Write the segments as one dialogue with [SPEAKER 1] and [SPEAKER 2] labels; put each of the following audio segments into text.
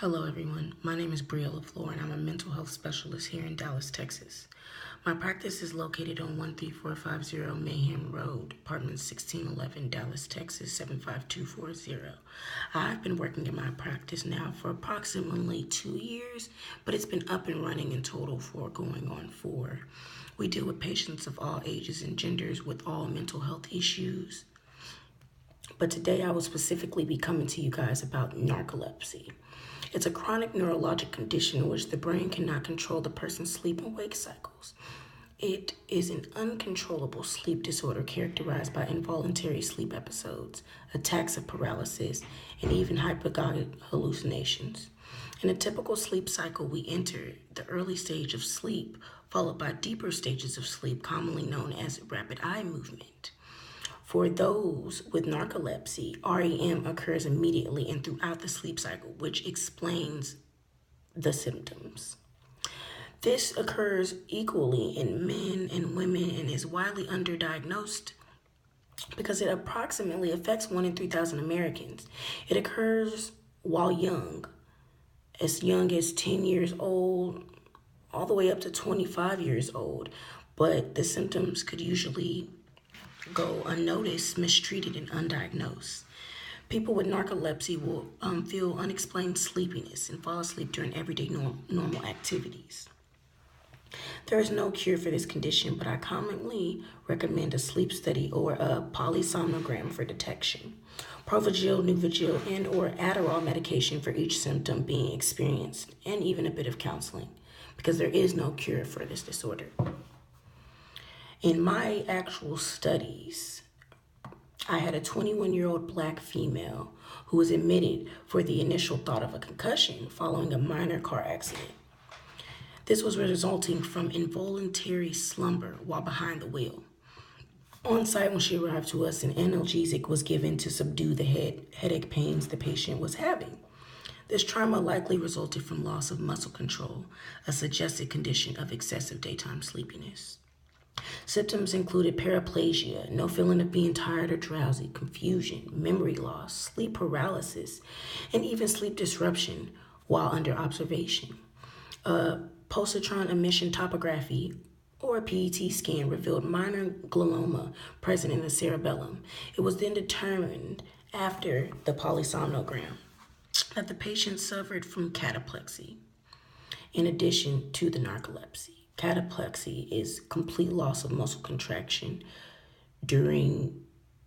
[SPEAKER 1] Hello, everyone. My name is Briella Floor, and I'm a mental health specialist here in Dallas, Texas. My practice is located on 13450 Mayhem Road, apartment 1611, Dallas, Texas 75240. I've been working in my practice now for approximately 2 years, but it's been up and running in total for going on 4. We deal with patients of all ages and genders with all mental health issues. But today I will specifically be coming to you guys about narcolepsy. It's a chronic neurologic condition in which the brain cannot control the person's sleep and wake cycles. It is an uncontrollable sleep disorder characterized by involuntary sleep episodes, attacks of paralysis, and even hypnagogic hallucinations. In a typical sleep cycle, we enter the early stage of sleep, followed by deeper stages of sleep, commonly known as rapid eye movement. For those with narcolepsy, REM occurs immediately and throughout the sleep cycle, which explains the symptoms. This occurs equally in men and women and is widely underdiagnosed because it approximately affects 1 in 3,000 Americans. It occurs while young, as young as 10 years old, all the way up to 25 years old, but the symptoms could usually go unnoticed, mistreated, and undiagnosed. People with narcolepsy will feel unexplained sleepiness and fall asleep during everyday normal activities. There is no cure for this condition, but I commonly recommend a sleep study or a polysomnogram for detection. Provigil, Nuvigil, and or Adderall medication for each symptom being experienced, and even a bit of counseling, because there is no cure for this disorder. In my actual studies, I had a 21-year-old black female who was admitted for the initial thought of a concussion following a minor car accident. This was resulting from involuntary slumber while behind the wheel. On site, when she arrived to us, an analgesic was given to subdue the headache pains the patient was having. This trauma likely resulted from loss of muscle control, a suggested condition of excessive daytime sleepiness. Symptoms included paraplegia, no feeling of being tired or drowsy, confusion, memory loss, sleep paralysis, and even sleep disruption while under observation. A positron emission topography or a PET scan revealed minor glioma present in the cerebellum. It was then determined after the polysomnogram that the patient suffered from cataplexy in addition to the narcolepsy. Cataplexy is complete loss of muscle contraction during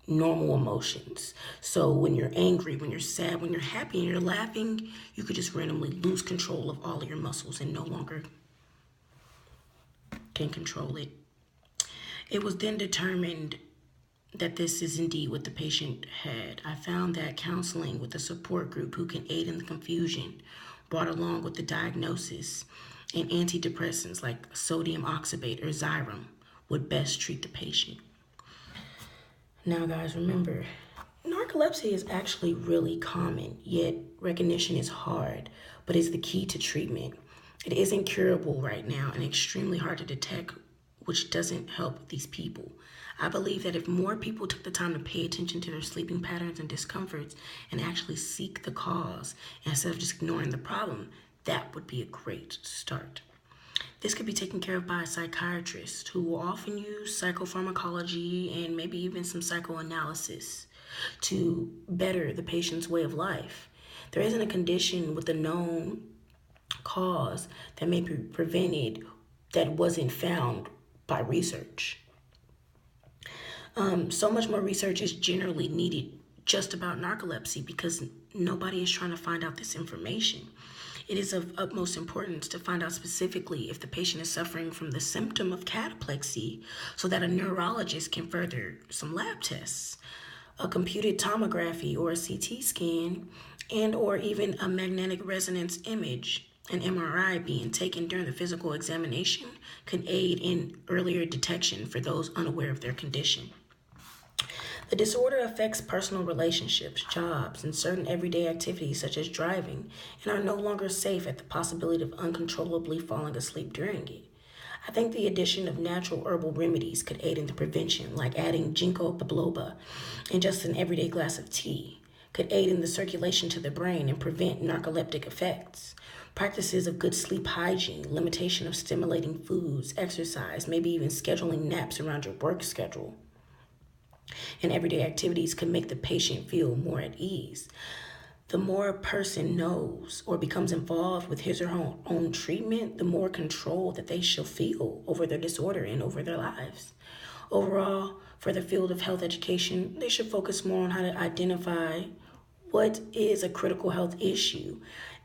[SPEAKER 1] normal emotions. So when you're angry, when you're sad, when you're happy and you're laughing, you could just randomly lose control of all of your muscles and no longer can control it. It was then determined that this is indeed what the patient had. I found that counseling with a support group who can aid in the confusion brought along with the diagnosis and antidepressants like sodium oxybate or Xyrem would best treat the patient. Now, guys, remember, narcolepsy is actually really common, yet recognition is hard, but is the key to treatment. It isn't curable right now and extremely hard to detect, which doesn't help these people. I believe that if more people took the time to pay attention to their sleeping patterns and discomforts and actually seek the cause instead of just ignoring the problem, that would be a great start. This could be taken care of by a psychiatrist who will often use psychopharmacology and maybe even some psychoanalysis to better the patient's way of life. There isn't a condition with a known cause that may be prevented that wasn't found by research. So much more research is generally needed just about narcolepsy because nobody is trying to find out this information. It is of utmost importance to find out specifically if the patient is suffering from the symptom of cataplexy so that a neurologist can further some lab tests, a computed tomography or a CT scan, and or even a magnetic resonance image, an MRI being taken during the physical examination can aid in earlier detection for those unaware of their condition. The disorder affects personal relationships, jobs, and certain everyday activities such as driving, and are no longer safe at the possibility of uncontrollably falling asleep during it. I think the addition of natural herbal remedies could aid in the prevention, like adding ginkgo biloba in just an everyday glass of tea, could aid in the circulation to the brain and prevent narcoleptic effects. Practices of good sleep hygiene, limitation of stimulating foods, exercise, maybe even scheduling naps around your work schedule, and everyday activities can make the patient feel more at ease. The more a person knows or becomes involved with his or her own treatment, the more control that they shall feel over their disorder and over their lives. Overall, for the field of health education, they should focus more on how to identify what is a critical health issue,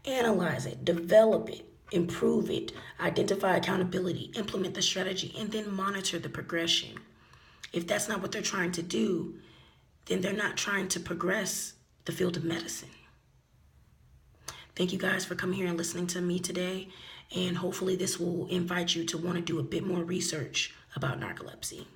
[SPEAKER 1] analyze it, develop it, improve it, identify accountability, implement the strategy, and then monitor the progression. If that's not what they're trying to do, then they're not trying to progress the field of medicine. Thank you guys for coming here and listening to me today, and hopefully this will invite you to want to do a bit more research about narcolepsy.